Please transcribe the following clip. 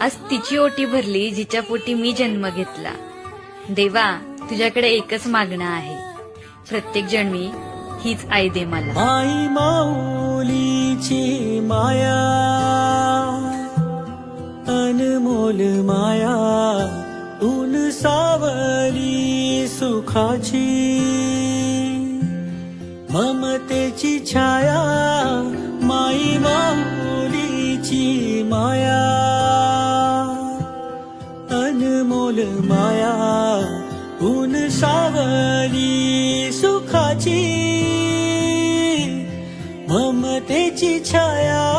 आज तिची ओटी भरली जिच्या पोटी मी जन्म घेतला. देवा, तुझ्याकडे एकच मागणं आहे, प्रत्येक जन्मी हीच आई दे मला. आई माऊलीची माया, अनमोल माया, ऊन सावली सुखाची, ममतेची छाया. माई माऊलीची माया, अनमोल माया, ऊन सावली सुखाची, ममतेची छाया.